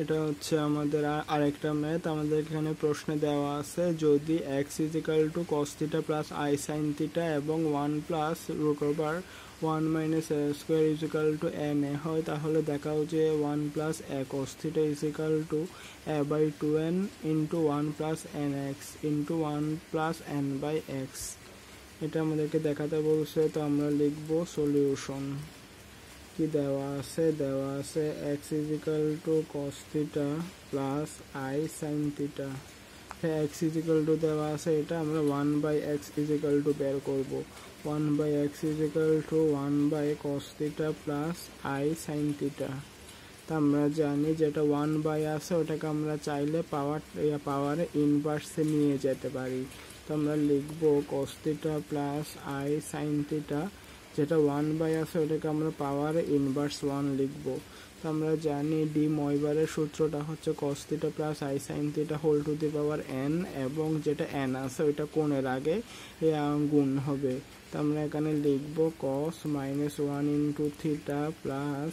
এটা হচ্ছে আমাদের আরেকটা ম্যাথ। আমাদের এখানে প্রশ্নে দেওয়া আছে যদি x = cos θ plus i sin θ এবং 1 plus root over 1 minus a square = na হয়, তাহলে দেখাও যে 1 plus a cos θ = a/2n into 1 plus nx into 1 plus n/x। এটা আমাদেরকে দেখাতে বলছে, তো আমরা লিখব সলিউশন। কি দেওয়া আছে x = cos θ plus i sin θ। x = দেওয়া আছে, এটা আমরা 1/x = বের করব। 1/x = 1/cos θ plus i sin θ। তা আমরা জানি যেটা 1 আছে ওটাকে আমরা চাইলে পাওয়ারে ইনভার্সে নিয়ে যেতে পারি। তো আমরা লিখব cos θ প্লাস i sin θ, যেটা 1 আছে ওটাকে আমরা পাওয়ারে ইনভার্স 1 লিখব। তো আমরা জানি ডি ময়বারের সূত্রটা হচ্ছে cos θ plus i sin θ whole to the power n, এবং যেটা n আছে ওইটা কোণের আগে গুণ হবে। তো আমরা এখানে লিখব cos -1 into theta plus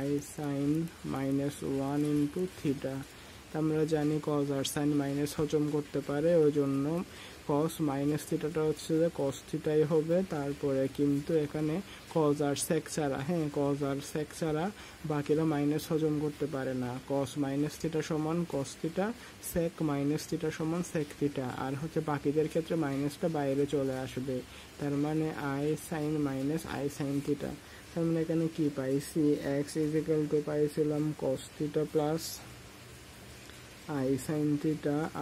i sin -1 into theta. আমরা জানি cos আর sin মাইনাস হজম করতে পারে, ওই জন্য cos মাইনাস থিটাটা হচ্ছে যে cos থিটাই হবে। তারপরে কিন্তু এখানে cos আর sec ছাড়া, cos আর sec ছাড়া বাকিরা মাইনাস হজম করতে পারে না। cos মাইনাস থিটা সমান cos theta, sec minus theta সমান sec থিটা, আর হচ্ছে বাকিদের ক্ষেত্রে মাইনাসটা বাইরে চলে আসবে। তার মানে i sin minus i sin theta. আমরা এখানে কি পাইছি, x = পাইছিলাম cos theta plus i sin θ,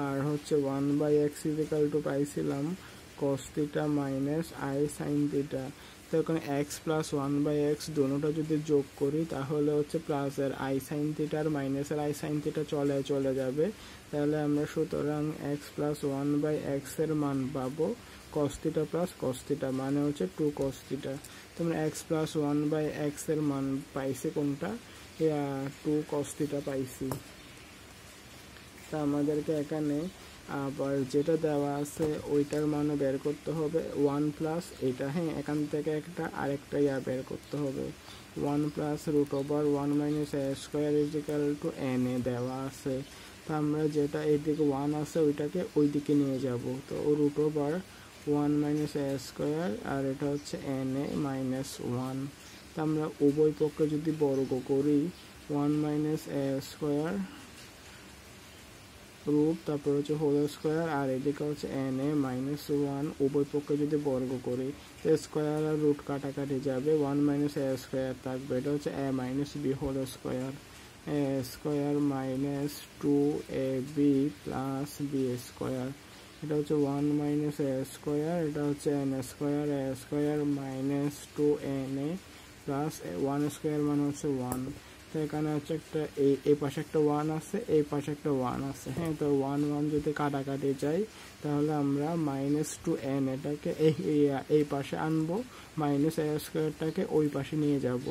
আর হচ্ছে 1/x = পাইছিলাম cos θ মাইনাস i sin θ। তো এখানে x প্লাস 1/x দুটোটা যদি যোগ করি তাহলে হচ্ছে প্লাসের i sin θ আর মাইনাসের i sin θ চলে যাবে। তাহলে আমরা সুতরাং x প্লাস 1/x এর মান পাবো cos θ প্লাস cos θ, মানে হচ্ছে 2 cos θ। তোমরা x প্লাস 1/x এর মান পাইছি কোনটা, 2 cos θ পাইছি। তা আমাদেরকে এখানে আবার যেটা দেওয়া আছে ওইটার মানও বের করতে হবে, 1 প্লাস এটা, এখান থেকে আরেকটা বের করতে হবে, 1 plus root over 1 minus a square = na দেওয়া আছে। তা আমরা যেটা এইদিকে 1 আছে ওইটাকে ওই দিকে নিয়ে যাব। তো root over 1 minus a square, আর এটা হচ্ছে na মাইনাস 1। তা আমরা উভয় পক্ষে যদি বর্গ করি 1 মাইনাস a স্কোয়ার রুট, তারপর হচ্ছে হোল স্কোয়ার, আর এদিকে হচ্ছে na মাইনাস 1, উভয় পক্ষে যদি বর্গ করি স্কোয়ার আর রুট কাটাকাটি যাবে, 1 মাইনাস a স্কোয়ার থাকবে, এটা হচ্ছে a minus b whole square, a square minus 2ab plus b square. এটা হচ্ছে 1 মাইনাস a স্কোয়ার, এটা হচ্ছে n square, a square minus 2na plus 1 square মানে হচ্ছে 1। তো এখানে হচ্ছে একটা এই পাশে একটা 1 আছে, এই পাশে একটা 1 আছে, তো 1 1 যদি কাটাকাটি যায় তাহলে আমরা মাইনাস 2n এটাকে এই পাশে আনবো, মাইনাস a স্কোয়ারটাকে ওই পাশে নিয়ে যাব।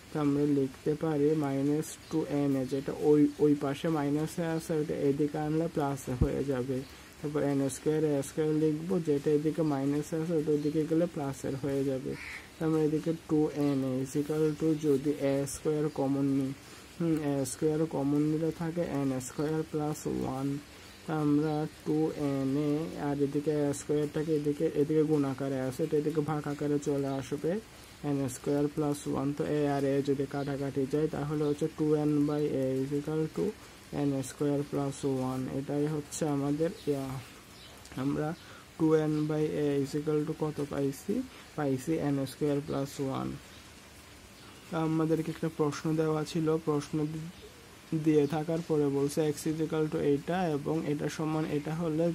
তো আমরা লিখতে পারি মাইনাস 2n, যেটা ওই পাশে মাইনাসে আছে ওটা এদিকে আনলে প্লাসে হয়ে যাবে। তারপর n স্কোয়ার a স্কোয়ার লিখবো, যেটা এদিকে মাইনাসে আছে ওটা ওইদিকে গেলে প্লাসের হয়ে যাবে। আমরা এদিকে 2na = যদি a স্কোয়ার কমন নিই, a স্কোয়ার কমন নিলে থাকে n স্কোয়ার প্লাস 1। তা আমরা 2na, আর এদিকে a স্কোয়ারটাকে এদিকে গুণ আকারে আছে, এটা এদিকে ভাগ আকারে চলে আসবে, n স্কোয়ার প্লাস 1। তো a আর a যদি কাটাকাটি যায় তাহলে হচ্ছে 2n/a = n স্কোয়ার প্লাস 1। এটাই হচ্ছে আমাদের আমরা 2n/a = কত পাইছি n স্কোয়ার প্লাস 1। আমাদেরকে একটা প্রশ্ন দেওয়া ছিল, প্রশ্ন দিয়ে থাকার পরে বলছে x = এইটা এবং এটা সমান এটা হলে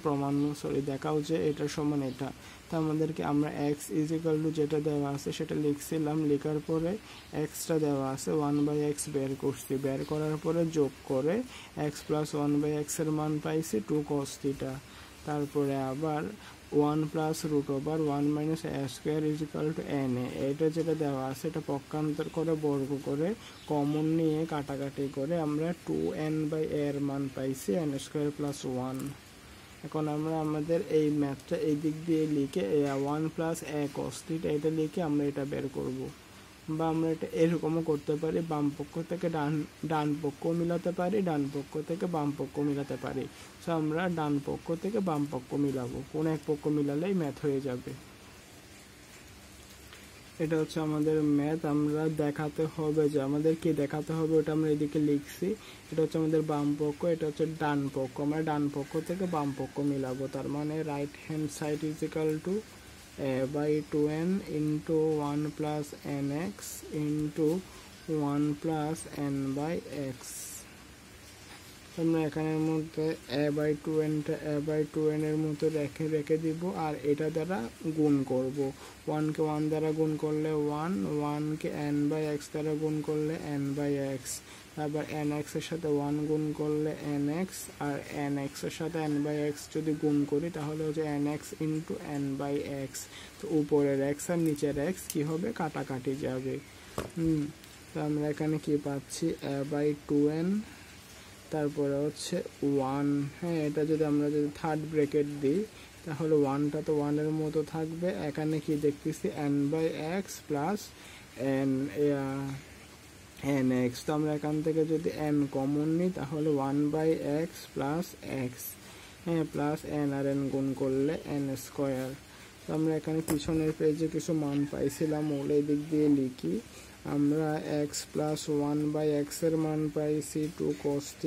দেখাও যে এটা সমান এটা। তো আমাদেরকে আমরা x = যেটা দেওয়া আছে সেটা লিখছিলাম, লেখার পরে xটা দেওয়া আছে 1/x বের করছি, বের করার পরে যোগ করে x প্লাস 1/x এর মান পাইছি 2 cos θ। তারপরে আবার 1 plus root over 1 minus a square = na, এটা যেটা দেওয়া আছে এটা পক্ষান্তর করে বর্গ করে কমন নিয়ে কাটাকাটি করে আমরা 2n/a এর মান পাইছি n স্কোয়ার প্লাস 1। এখন আমরা আমাদের এই ম্যাথটা এই দিক দিয়ে লিখে 1 প্লাস a cos θ এটা লিখে আমরা এটা বের করব। বা আমরা এটা এরকমও করতে পারি, বাম পক্ষ থেকে ডান পক্ষ মিলাতে পারি, ডান পক্ষ থেকে বাম পক্ষ মিলাতে পারি। সো আমরা ডান পক্ষ থেকে বাম পক্ষ মিলাবো, কোন এক পক্ষ মিলালেই ম্যাথ হয়ে যাবে। এটা হচ্ছে আমাদের ম্যাথ। আমরা দেখাতে হবে যে আমাদের কি দেখাতে হবে ওটা আমরা এদিকে লিখছি। এটা হচ্ছে আমাদের বাম পক্ষ, এটা হচ্ছে ডান পক্ষ। আমরা ডান পক্ষ থেকে বাম পক্ষ মিলাবো, তার মানে right hand side is equal to a/2n into 1 plus nx into 1 plus n/x। আমরা এখানের মধ্যে a/2n এর মতো রেখে দিব, আর এটা দ্বারা গুণ করব। 1 কে 1 দ্বারা গুণ করলে 1 কে n/x দ্বারা গুণ করলে n/x, তারপর nx এর সাথে 1 গুণ করলে nx, আর nx এর সাথে n/x যদি গুণ করি তাহলে হচ্ছে nx ইন্টু n/x। তো উপরের x আর নিচের x কি হবে, কাটাকাটি যাবে। তো আমরা এখানে কি পাচ্ছি, a/2n তারপরে হচ্ছে 1। হ্যাঁ, এটা যদি আমরা থার্ড ব্র্যাকেট দিই তাহলে 1টা তো 1 এর মতো থাকবে। এখানে কি দেখতেছি n/x প্লাস nx। তো আমরা এখান থেকে যদি n কমন নিই তাহলে 1/x প্লাস x, হ্যাঁ, প্লাস n আর n গুণ করলে n²। তো আমরা এখানে পিছনের পেজে কিছু মান পাইছিলাম, ওগুলো দিক দিয়ে লিখি। আমরা x প্লাস 1/x এর মান পাইছি 2 cos θ,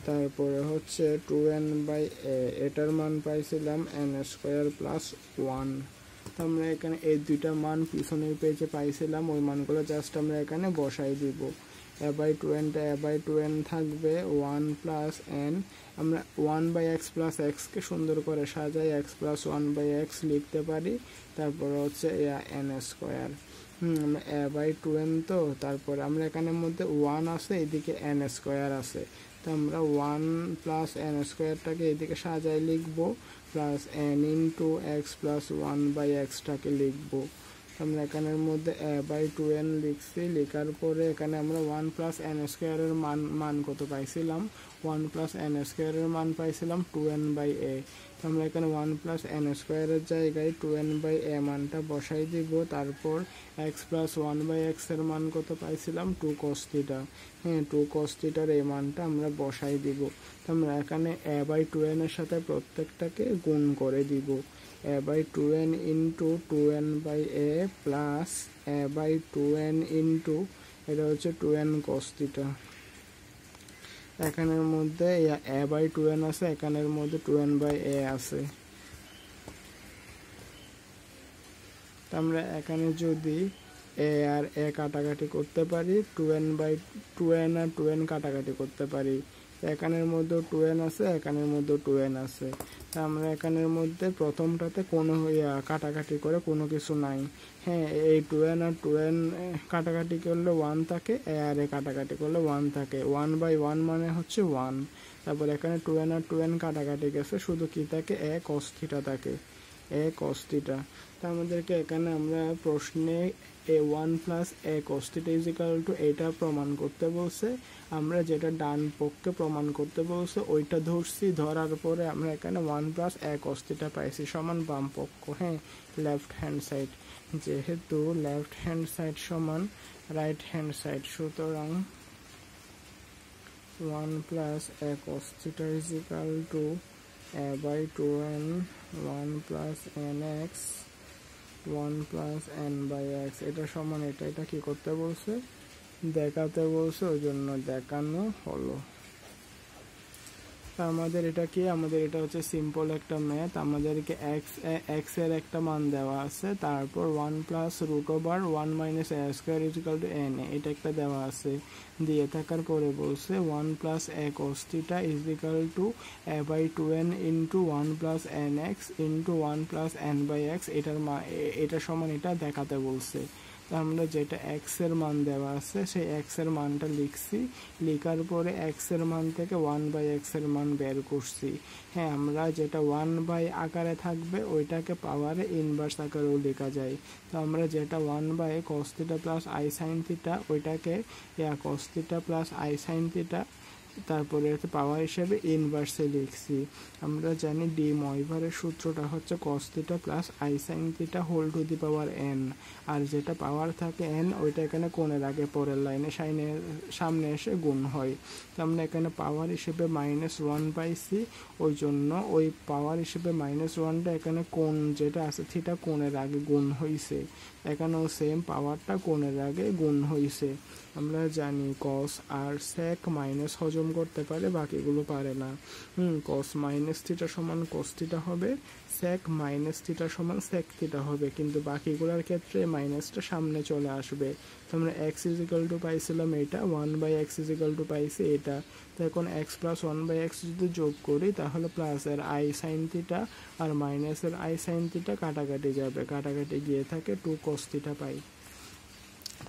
তারপরে হচ্ছে 2n/a এটার মান পাইছিলাম n² প্লাস 1। তো আমরা এখানে এই দুইটা মান পিছনের পেজে পাইছিলাম, ওই মানগুলো জাস্ট আমরা এখানে বসাই দিব। a/2nটা a/2n থাকবে 1 প্লাস n। আমরা 1/x প্লাস x কে সুন্দর করে সাজাই x প্লাস 1/x লিখতে পারি, তারপর হচ্ছে n²। আমরা a/2n তো, তারপরে আমরা এখানের মধ্যে 1 আছে, এদিকে n² আছে। তো আমরা 1 প্লাস n²টাকে এদিকে সাজাই লিখবো, plus n into x plus 1/x-টাকে লিখবো। আমরা এখানের মধ্যে a/2n লিখছি, লেখার পরে এখানে আমরা 1 প্লাস n² এর মান কত পাইছিলাম, 1 প্লাস n² এর মান পাইছিলাম 2n/a। তো আমরা এখানে 1 প্লাস n² এর জায়গায় 2n/a মানটা বসাই দিব, তারপর x প্লাস 1/x এর মান কত পাইছিলাম 2 cos θ। হ্যাঁ, 2 cos θ এর এই মানটা আমরা বসাই দিব। তো আমরা এখানে a/2n এর সাথে প্রত্যেকটাকে গুণ করে দিব। a/2n into 2n/a plus a/2n into এটা হচ্ছে 2n cos θ। এখানের মধ্যে a/2n আছে, এখানের মধ্যে 2n/a আছে। আমরা এখানে যদি a আর a কাটাকাটি করতে পারি, 2n আর 2n কাটাকাটি করতে পারি। এখানের মধ্যে 2n আছে, এখানের মধ্যে 2n আছে। তা আমরা এখানের মধ্যে প্রথমটাতে কোনো কাটাকাটি করে কোনো কিছু নাই। হ্যাঁ, এই 2n আর 2n কাটাকাটি করলে 1 থাকে, a আর a কাটাকাটি করলে 1 থাকে। 1/1 মানে হচ্ছে 1। তারপর এখানে 2n আর 2n কাটাকাটি গেছে, শুধু কি থাকে, a cos θ থাকে, a cos θ। তা আমাদেরকে এখানে আমরা প্রশ্নে a1 plus a cos θ is equal to এটা প্রমাণ করতে বলছে। আমরা যেটা ডান পক্ষে প্রমাণ করতে বলছে ওইটা ধরছি, ধরার পরে আমরা এখানে 1 প্লাস a cos θ পাইছি সমান বাম পক্ষ, হ্যাঁ, লেফট হ্যান্ড সাইড। যেহেতু লেফট হ্যান্ড সাইড সমান রাইট হ্যান্ড সাইড, সুতরাং 1 plus a cos θ is equal to a/2n 1 plus nx 1 plus n/x। এটা সমান এটা কি করতে বলছে, দেখাতে বলছে, ওই জন্য দেখানো হলো। আমাদের এটা কি, আমাদের এটা হচ্ছে সিম্পল একটা ম্যাথ। আমাদেরকে x এর একটা মান দেওয়া আছে, তারপর 1 plus √1 minus a square is equal two n, এটা একটা দেওয়া আছে। দিয়ে থাকার পরে বলছে 1 plus a cos θ is equal to a/2n into 1 plus nx into 1 plus n/x। এটা সমান এটা দেখাতে বলছে। তো আমরা যেটা x এর মান দেওয়া আছে সেই x এর মানটা লিখছি, লেখার পরে x এর মান থেকে 1/x এর মান বের করছি। হ্যাঁ, আমরা যেটা 1 আকারে থাকবে ওইটাকে পাওয়ারে ইনভার্স আকারেও লেখা যায়। তো আমরা যেটা 1/cos θ প্লাস i sin θ ওইটাকে cos θ প্লাস i sin θ তারপরে পাওয়ার হিসেবে ইনভার্সে লিখছি। আমরা জানি ডি ময়ভারের সূত্রটা হচ্ছে cos theta plus I sine theta whole to the power N, আর যেটা পাওয়ার থাকে এন ওইটা এখানে কোণের আগে পরের লাইনে সামনে এসে গুণ হয়। তো আমরা এখানে পাওয়ার হিসেবে -1 পাইছি, ওই জন্য ওই পাওয়ার হিসেবে -1টা এখানে কোণ যেটা আছে থিটা কোণের আগে গুণ হইছে, এখানেও সেম পাওয়ারটা কোণের আগে গুণ হইছে। আমরা জানি cos আর sec মাইনাস হজম করতে পারে, বাকিগুলো পারে না। cos মাইনাস থিটা সমান cos থিটা হবে, sec মাইনাস থিটা সমান sec থিটা হবে, কিন্তু বাকিগুলোর ক্ষেত্রে মাইনাসটা সামনে চলে আসবে। তো আমরা x ইজিক্যাল টু পাইছিলাম এটা, 1/x ইজিক্যাল টু পাইছি এটা। তো এখন x প্লাস 1/x যদি যোগ করি তাহলে প্লাসের আই সাইন থিটা আর মাইনাসের আই সাইন থিটা কাটাকাটি যাবে, কাটাকাটি গিয়ে থাকে 2 cos থিটা পাই।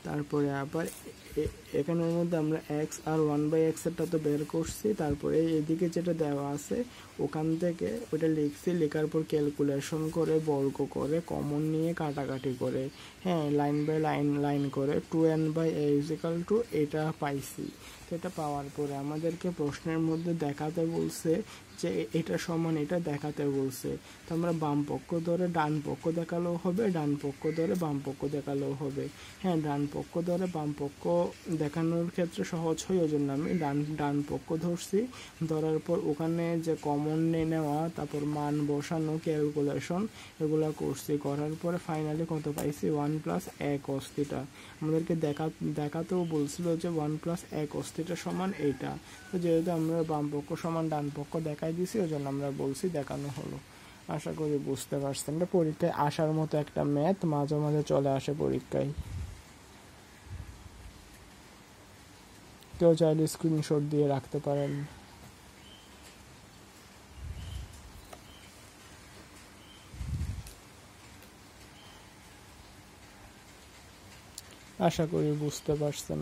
তারপরে আবার এখানের মধ্যে আমরা x আর 1/x এরটা তো বের করছি, তারপরে এদিকে যেটা দেওয়া আছে ওখান থেকে ওটা লিখছি, লেখার পর ক্যালকুলেশন করে বর্গ করে কমন নিয়ে কাটাকাটি করে, হ্যাঁ লাইন বাই লাইন করে 2n/a = এটা পাইছি। তো এটা পাওয়ার পরে আমাদেরকে প্রশ্নের মধ্যে দেখাতে বলছে যে এটা সমান এটা দেখাতে বলছে। তো আমরা বাম পক্ষ ধরে ডান পক্ষ দেখালেও হবে, ডান পক্ষ ধরে বাম পক্ষ দেখালেও হবে। হ্যাঁ ডান পক্ষ ধরে বাম পক্ষ দেখানোর ক্ষেত্রে সহজ হয়, ওই জন্য আমি ডান পক্ষ ধরছি। ধরার পর ওখানে যে কমন নেওয়া, তারপর মান বসানো, ক্যালকুলেশন এগুলো করছি, করার পরে ফাইনালি কত পাইছি 1 + a cos থিটা। আমাদেরকে দেখাতেও বলছিল যে 1 + a cos থিটা সমান এইটা। তো যেহেতু আমরা বাম পক্ষ সমান ডান পক্ষ দেখাই দিছি, ওই জন্য আমরা বলছি দেখানো হলো। আশা করি বুঝতে পারছেন। এটা পরীক্ষায় আসার মতো একটা ম্যাথ, মাঝে মাঝে চলে আসে পরীক্ষায়। কেউ চাইলে স্ক্রিনশট দিয়ে রাখতে পারেন। আশা করি বুঝতে পারছেন।